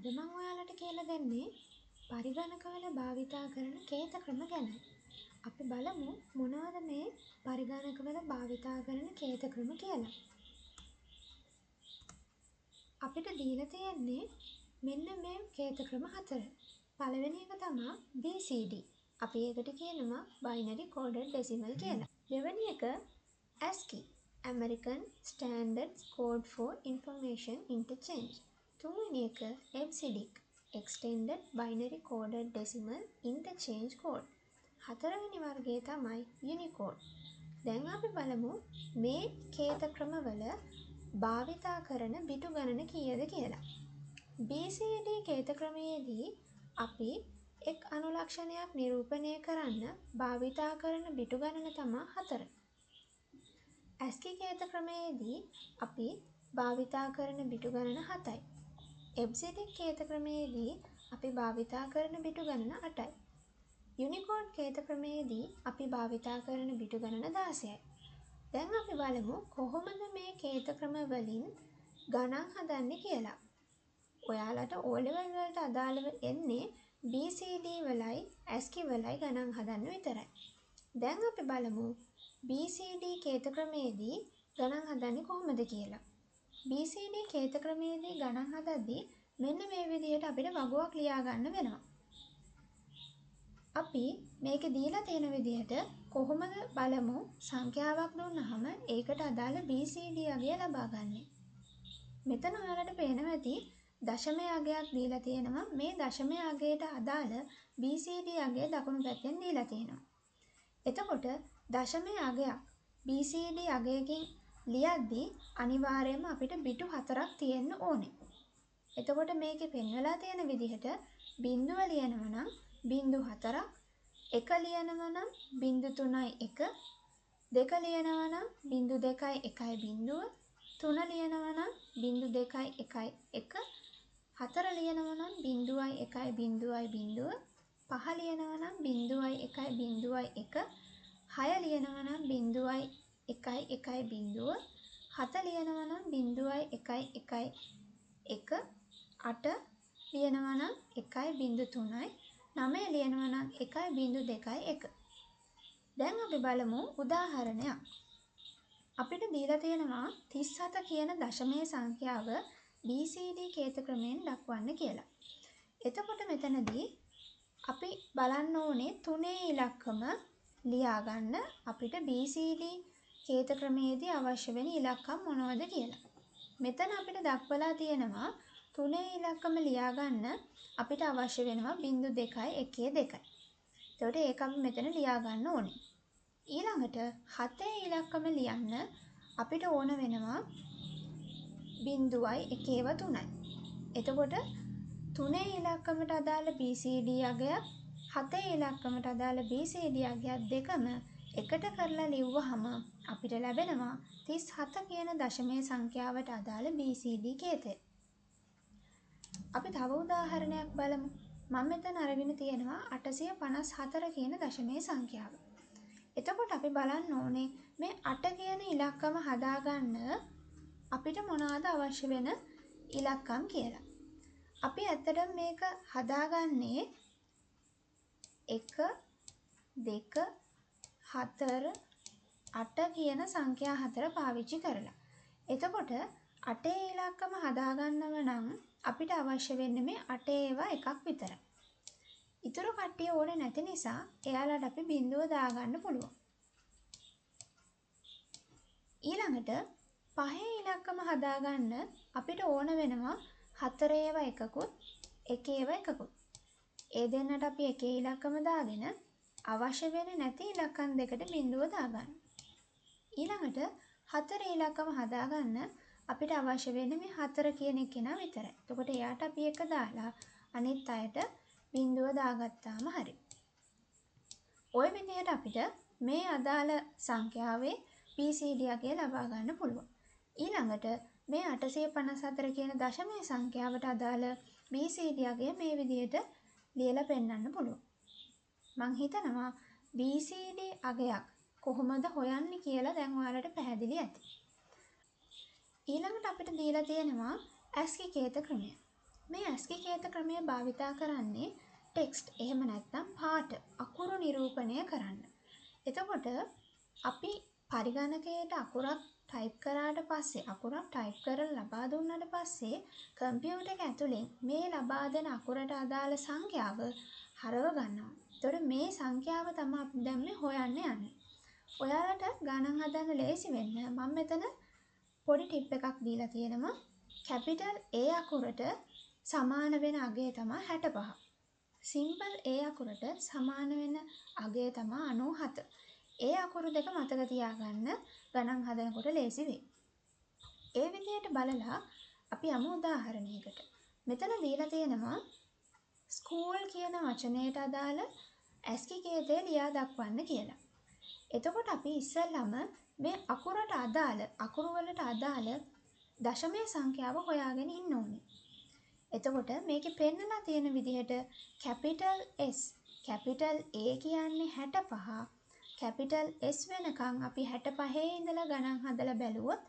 අද මම ඔයාලට කියලා දෙන්නේ පරිගණකවල භාවිතා කරන කේත ක්‍රම ගැන. අපි බලමු මොනවද මේ පරිගණකවල භාවිතා කරන කේත ක්‍රම කියලා. අපිට දීලා තියෙන්නේ මෙන්න මේ කේත ක්‍රම හතර. පළවෙනි එක තමයි BCD. අපි ඒකට කියනවා binary coded decimal කියලා. දෙවෙනි එක ASCII, American Standard Code for Information Interchange. තුන්වෙනි එක EBCDIC, Extended Binary Coded Decimal Interchange Code. හතරවෙනි වර්ගය තමයි Unicode. දැන් අපි බලමු මේ කේත ක්‍රමවල භාවිතා කරන බිටු ගණන කීයද කියලා. BCD කේත ක්‍රමයේදී අපි එක් අනුලක්ෂණයක් නිරූපණය කරන්න භාවිතා කරන බිටු ගණන තමයි 4. ASCII කේත ක්‍රමයේදී අපි භාවිතා කරන බිටු ගණන 7යි. EBCDIC කේත ක්‍රමයේදී අපි භාවිතා කරන බිටු ගණන 8යි. Unicode කේත ක්‍රමයේදී අපි භාවිතා කරන බිටු ගණන 16යි. දැන් අපි බලමු කොහොමද මේ කේත ක්‍රම වලින් ගණන් හදන්නේ කියලා. ඔයාලට O level වලට අදාළව එන්නේ BCD වලයි ASCII වලයි ගණන් හදන්න විතරයි. දැන් අපි බලමු BCD කේත ක්‍රමයේදී ගණන් හදන්නේ කොහොමද කියලා. BCD කේත ක්‍රමයේදී ගණන් හදද්දී මෙන්න මේ විදිහට අපිට වගුවක් ලියා ගන්න වෙනවා. අපි මේක දීලා තියෙන විදිහට කොහොමද බලමු සංඛ්‍යාවක් දුන්නාම ඒකට අදාළ BCD අගය ලබා ගන්න. මෙතන ඔයාලට පේනවා ඇති දශමයේ අගයක් දීලා තියෙනවා. මේ දශමයේ අගයට අදාළ BCD අගය දකුණු පැත්තෙන් දීලා තියෙනවා. එතකොට දශමයේ අගයක් BCD අගයකින් ලියද්දී අනිවාර්යයෙන්ම අපිට බිටු 4ක් තියෙන්න ඕනේ. එතකොට මේකේ පෙන්වලා තියෙන විදිහට බිංදුව ලියනවා නම් බිංදු 4ක්, 1 ලියනවා නම් බිංදු 3යි 1, 2 ලියනවා නම් බිංදු 2යි 1යි බිංදුව, 3 ලියනවා නම් බිංදු 2යි 1යි 1, 4 ලියනවා නම් බිංදුවයි 1යි බිංදුවයි බිංදුව, 5 ලියනවා නම් බිංදුවයි 1යි බිංදුවයි 1, 6 ලියනවා නම් බිංදුවයි 1යි 1යි බිංදුව, 7 ලියනවා නම් බිංදුවයි 1යි 1යි 1, 8 ලියනවා නම් 1යි බිංදු 3යි, 9 ලියනවා නම් 1යි බිංදු 2යි 1. දැන් අපි බලමු උදාහරණයක්. අපිට දීලා තියෙනවා 37 කියන දශමයේ සංඛ්‍යාව BCD කේත ක්‍රමයෙන් දක්වන්න කියලා. එතකොට මෙතනදී අපි බලන්න ඕනේ තුනේ ඉලක්කම ලියා ගන්න අපිට BCD කේත ක්‍රමයේදී අවශ්‍ය වෙන ඉලක්කම් මොනවද කියලා. මෙතන අපිට දක්වලා තියෙනවා තුනේ ඉලක්කම ලියා ගන්න අපිට අවශ්‍ය වෙනවා 0.2යි 1 2යි. එතකොට ඒක අපි මෙතන ලියා ගන්න ඕනේ. ඊළඟට 7 ඉලක්කම ලියන්න අපිට ඕන වෙනවා 0යි 1ව 3යි. එතකොට 3 ඉලක්කමට අදාළ BCD අගයක් 7 ඉලක්කමට අදාළ BCD අගයක් දෙකම එකට කරලා ලිව්වහම අපිට ලැබෙනවා 37 කියන දශමයේ සංඛ්‍යාවට අදාළ BCD කේතය. අපි තව උදාහරණයක් බලමු. මම මෙතන අරගෙන තියෙනවා 854 කියන දශමයේ සංඛ්‍යාව. එතකොට අපි බලන්න ඕනේ මේ 8 කියන ඉලක්කම හදාගන්න අපිට මොනවාද අවශ්‍ය වෙන ඉලක්කම් කියලා. අපි ඇත්තටම මේක හදාගන්නේ 1 2 4 8 කියන සංඛ්‍යා හතර පාවිච්චි කරලා. එතකොට 8 ඉලක්කම හදාගන්නව නම් අපිට අවශ්‍ය වෙන්නේ මේ 8 ඒවා එකක් විතරයි. ඉතුරු කට්ටිය ඕනේ නැති නිසා එයාලට අපි බිංදුව දාගන්න පුළුවන්. ඊළඟට 5 ඉලක්කම හදාගන්න අපිට ඕන වෙනවා 4 ඒවා එකකුත් 1 ඒවා එකකුත්. ඒ දෙන්නට අපි 1 ඉලක්කම දාගෙන අවශ්‍ය වෙන්නේ නැති ඉලක්කම් දෙකට බිංදුව දාගන්න. ඊළඟට 4 ඉලක්කම හදාගන්න අපිට අවශ්‍ය වෙන්නේ මේ 4 කියන එකේනා විතරයි. එතකොට එයාට අපි එක දාලා අනිත් අයට බිංදුව දාගත්තාම හරි. ওই විදිහට අපිට මේ අදාළ සංඛ්‍යාවේ BCD අගය ලබා ගන්න පුළුවන්. ඊළඟට මේ 854 කියන දශමයේ සංඛ්‍යාවට අදාළ BCD අගය මේ විදිහට ලියලා පෙන්නන්න පුළුවන්. මං හිතනවා BCD අගයක් කොහොමද හොයන්නේ කියලා දැන් ඔයාලට පැහැදිලි ඇති. ඊළඟට අපිට දීලා තියෙනවා ASCII කේත ක්‍රමය. මේ ASCII කේත ක්‍රමය භාවිතා කරන්නේ ටෙක්ස්ට් එහෙම නැත්නම් පාඨ අකුරු නිරූපණය කරන්න. එතකොට අපි පරිගණකයට අකුරක් ටයිප් කරාට පස්සේ අකුරක් ටයිප් කරලා ලබා දුන්නාට පස්සේ කම්පියුටර් එක ඇතුලෙන් මේ ලබා දෙන අකුරට අදාළ සංඛ්‍යාව හරව ගන්නවා. එතකොට මේ සංඛ්‍යාව තමයි අපි දැන් මේ හොයන්න යන්නේ. ඔයාලට ගණන් හදන්න ලේසි වෙන්න මම මෙතන පොඩි ටිප් එකක් දීලා තියෙනවා. කැපිටල් A අකුරට සමාන වෙන අගය තමයි 65. සිම්පල් A අකුරට සමාන වෙන අගය තමයි 97. ඒ අකුරු දෙක මතක තියාගන්න ගණන් හදනකොට ලේසි වෙයි. ඒ විදිහට බලලා අපි යමු උදාහරණයකට. මෙතන දීලා තියෙනවා ස්කූල් කියන වචනයට අදාළ ASCII කේතය ලියා දක්වන්න කියලා. එතකොට අපි ඉස්සෙල්ලම මේ අකුරට අදාළ අකුරු වලට අදාළ දශමයේ සංඛ්‍යාව හොයාගෙන ඉන්න ඕනේ. එතකොට මේකේ පෙන්නලා තියෙන විදිහට කැපිටල් S කැපිටල් A කියන්නේ 65 කැපිටල් S වෙනකන් අපි 65 ඉඳලා ගණන් හදලා බැලුවොත්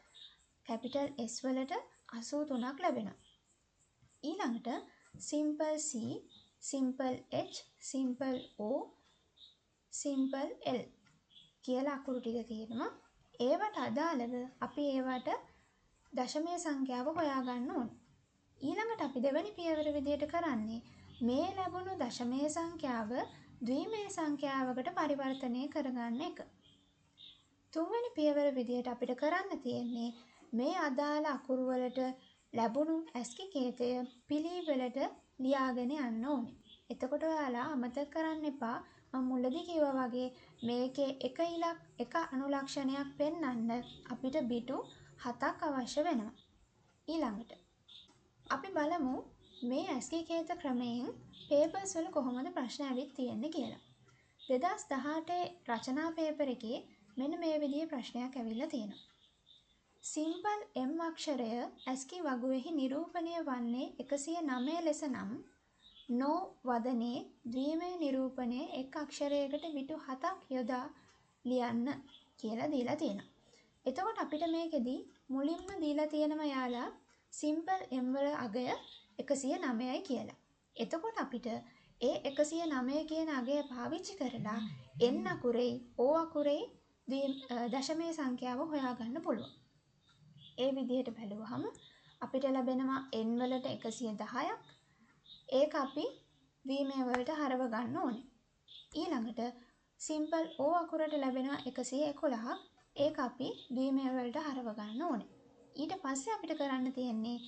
කැපිටල් S වලට 83ක් ලැබෙනවා. ඊළඟට simple C simple H simple O simple L කියලා අකුරු ටික තියෙනවා. ඒවට අදාළව අපි ඒවට දශමයේ සංඛ්‍යාව හොයාගන්න ඕනේ. ඊළඟට අපි දෙවෙනි පියවර විදිහට කරන්නේ මේ ලැබුණු දශමයේ සංඛ්‍යාව ද්විමේය සංඛ්‍යාවකට පරිවර්තනය කරගන්න එක. තුන්වෙනි පියවර විදිහට අපිට කරන්න තියෙන්නේ මේ අදාළ අකුරු වලට ලැබුණු ASCII කේතය පිළිවෙලට ලියාගෙන යන්න ඕනේ. එතකොට ඔයාලා අමතක කරන්න එපා මම මුලදී කිව්වා වගේ මේකේ එක අනුලක්ෂණයක් පෙන්වන්න අපිට බිටු 7ක් අවශ්‍ය වෙනවා. ඊළඟට අපි බලමු මේ ASCII කේත ක්‍රමයෙන් පේපර්ස් වල කොහොමද ප්‍රශ්න ඇවිත් තියෙන්නේ කියලා. 2018 රචනා පේපර් එකේ මෙන්න මේ විදිහේ ප්‍රශ්නයක් ඇවිල්ලා තියෙනවා. සිම්පල් M අක්ෂරය ASCII වගුවේහි නිරූපණය වන්නේ 109 ලෙස නම් නෝ වදනේ ද්විමේය නිරූපණයේ එක් අක්ෂරයකට බිටු 7ක් යොදා ලියන්න කියලා දීලා තියෙනවා. එතකොට අපිට මේකෙදි මුලින්ම දීලා තියෙනවා යාලා සිම්පල් M වල අගය 109යි කියලා. එතකොට අපිට ඒ 109 කියන අගය පාවිච්චි කරලා N අකුරේ O අකුරේ දශමයේ සංඛ්‍යාව හොයාගන්න පුළුවන්. ඒ විදිහට බැලුවහම අපිට ලැබෙනවා N වලට 110ක්. ඒක අපි ද්විමේය වලට හරව ගන්න ඕනේ. ඊළඟට සිම්පල් O අකුරට ලැබෙනවා 111ක්. ඒක අපි ද්විමේය වලට හරව ගන්න ඕනේ. ඊට පස්සේ අපිට කරන්න තියෙන්නේ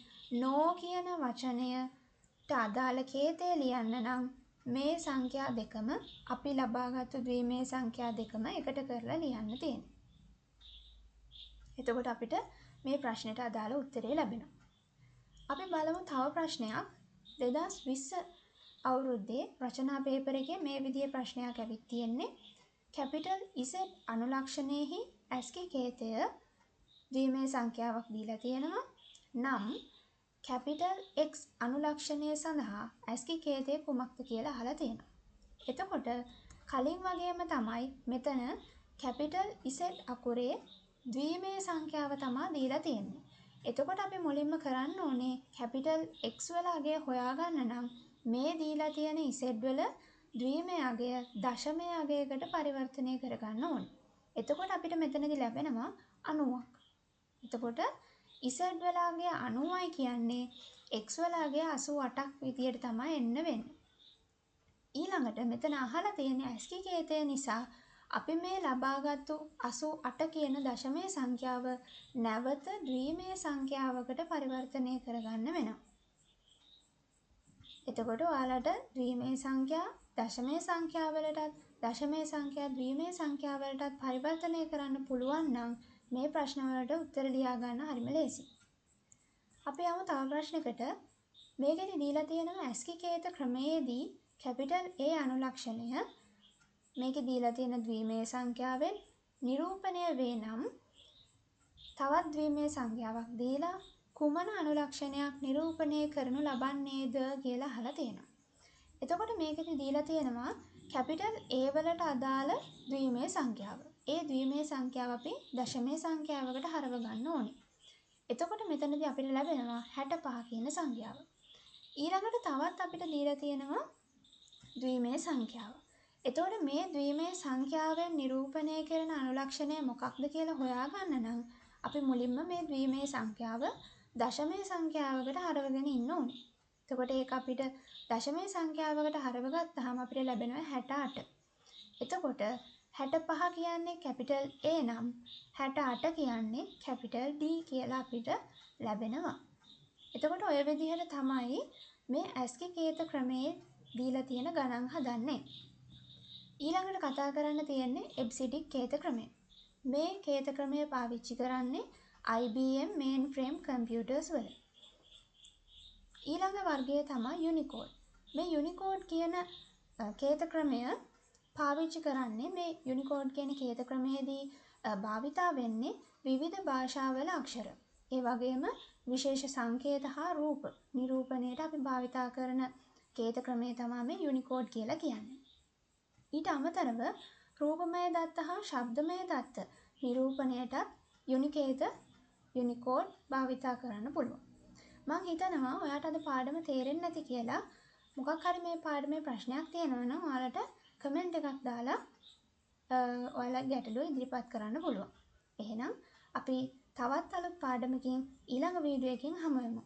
නෝ කියන වචනයට අදාළ කේතය ලියන්න නම් මේ සංඛ්‍යා දෙකම අපි ලබාගත්තු ද්විමේය සංඛ්‍යා දෙකම එකට කරලා ලියන්න තියෙනවා. එතකොට අපිට මේ ප්‍රශ්නෙට අදාළ උත්තරේ ලැබෙනවා. අපි බලමු තව ප්‍රශ්නයක්. 2020 අවුරුද්දේ රචනා පේපර් එකේ මේ විදිහේ ප්‍රශ්නයක් ඇවිත් තියෙන්නේ. කැපිටල් Z අනුලක්ෂණයෙහි ASCII කේතය ද්විමේය සංඛ්‍යාවක් දීලා තියෙනවා. නම් කැපිටල් X අනුලක්ෂණය සඳහා ASCII කේතය කුමක්ද කියලා අහලා තියෙනවා. එතකොට කලින් වගේම තමයි මෙතන කැපිටල් Z අකුරේ ද්විමේය සංඛ්‍යාව තමයි දීලා තියෙන්නේ. එතකොට අපි මුලින්ම කරන්න ඕනේ කැපිටල් X වල අගය හොයාගන්න නම් මේ දීලා තියෙන Z වල ද්විමේය අගය දශමයේ අගයකට පරිවර්තනය කරගන්න ඕනේ. එතකොට අපිට මෙතනදී ලැබෙනවා 90ක්. එතකොට Z වල අගය 90යි කියන්නේ X වල අගය 88ක් විදියට තමයි එන්න වෙන්නේ. ඊළඟට මෙතන අහලා තියෙන ASCII කේතය නිසා අපි මේ ලබාගත්තු 88 කියන දශමයේ සංඛ්‍යාව නැවත ද්විමේය සංඛ්‍යාවකට පරිවර්තනය කරගන්න වෙනවා. එතකොට ඔයාලට ද්විමේය සංඛ්‍යා දශමයේ සංඛ්‍යා වලටත් දශමයේ සංඛ්‍යා ද්විමේය සංඛ්‍යා වලටත් පරිවර්තනය කරන්න පුළුවන් නම් මේ ප්‍රශ්න වලට උත්තර ලියා ගන්න හරිම ලේසියි. අපි යමු තව ප්‍රශ්නයකට. මේකෙදි දීලා තියෙනවා ASCII කේත ක්‍රමයේදී කැපිටල් A අනුලක්ෂණය මේකේ දීලා තියෙන ද්විමේය සංඛ්‍යාවෙන් නිරූපණය වේ නම් තවත් ද්විමේය සංඛ්‍යාවක් දීලා කුමන අනුලක්ෂණයක් නිරූපණය කරනු ලබන්නේද කියලා අහලා තියෙනවා. එතකොට මේකෙදි දීලා තියෙනවා කැපිටල් A වලට අදාළ ද්විමේය සංඛ්‍යාව. ඒ ද්විමේය සංඛ්‍යාව අපි දශමයේ සංඛ්‍යාවකට හරව ගන්න ඕනේ. එතකොට මෙතනදී අපිට ලැබෙනවා 65 කියන සංඛ්‍යාව. ඊළඟට තවත් අපිට දීලා තියෙනවා ද්විමේය සංඛ්‍යාව. එතකොට මේ ද්විමේය සංඛ්‍යාවෙන් නිරූපණය කරන අනුලක්ෂණය මොකක්ද කියලා හොයාගන්න නම් අපි මුලින්ම මේ ද්විමේය සංඛ්‍යාව දශමයේ සංඛ්‍යාවකට හරවගෙන ඉන්න ඕනේ. එතකොට ඒක අපිට දශමයේ සංඛ්‍යාවකට හරව ගත්තාම අපිට ලැබෙනවා 68. එතකොට 65 කියන්නේ කැපිටල් A නම් 68 කියන්නේ කැපිටල් D කියලා අපිට ලැබෙනවා. එතකොට ඔය විදිහට තමයි මේ ASCII කේත ක්‍රමයේ දීලා තියෙන ගණන් හදන්නේ. ඊළඟට කතා කරන්න තියෙන්නේ EBCDIC කේත ක්‍රමය. මේ කේත ක්‍රමය පාවිච්චි කරන්නේ IBM mainframe computers වල. ඊළඟ වර්ගය තමයි Unicode. මේ Unicode කියන කේත ක්‍රමය පාවිච්චි කරන්නේ මේ Unicode කියන කේත ක්‍රමයේදී භාවිතා වෙන්නේ විවිධ භාෂාවල අක්ෂර. ඒ වගේම විශේෂ සංකේත හා රූප නිරූපණයට අපි භාවිතා කරන කේත ක්‍රමය තමයි මේ Unicode කියලා කියන්නේ. ඊට අමතරව රූපමය දත්ත හා ශබ්දමය දත්ත නිරූපණයටත් Unicode භාවිතා කරන්න පුළුවන්. මම හිතනවා ඔයාට අද පාඩම තේරෙන්නේ නැති කියලා. මොකක් හරි මේ පාඩමේ ප්‍රශ්නයක් තියෙනවා නම් ඔයාලට කමෙන්ට් එකක් දාලා ඔයාලා ගැටලුව ඉදිරිපත් කරන්න පුළුවන්. එහෙනම් අපි තවත් අලුත් පාඩමකින් ඊළඟ වීඩියෝ එකකින් හමු වෙමු.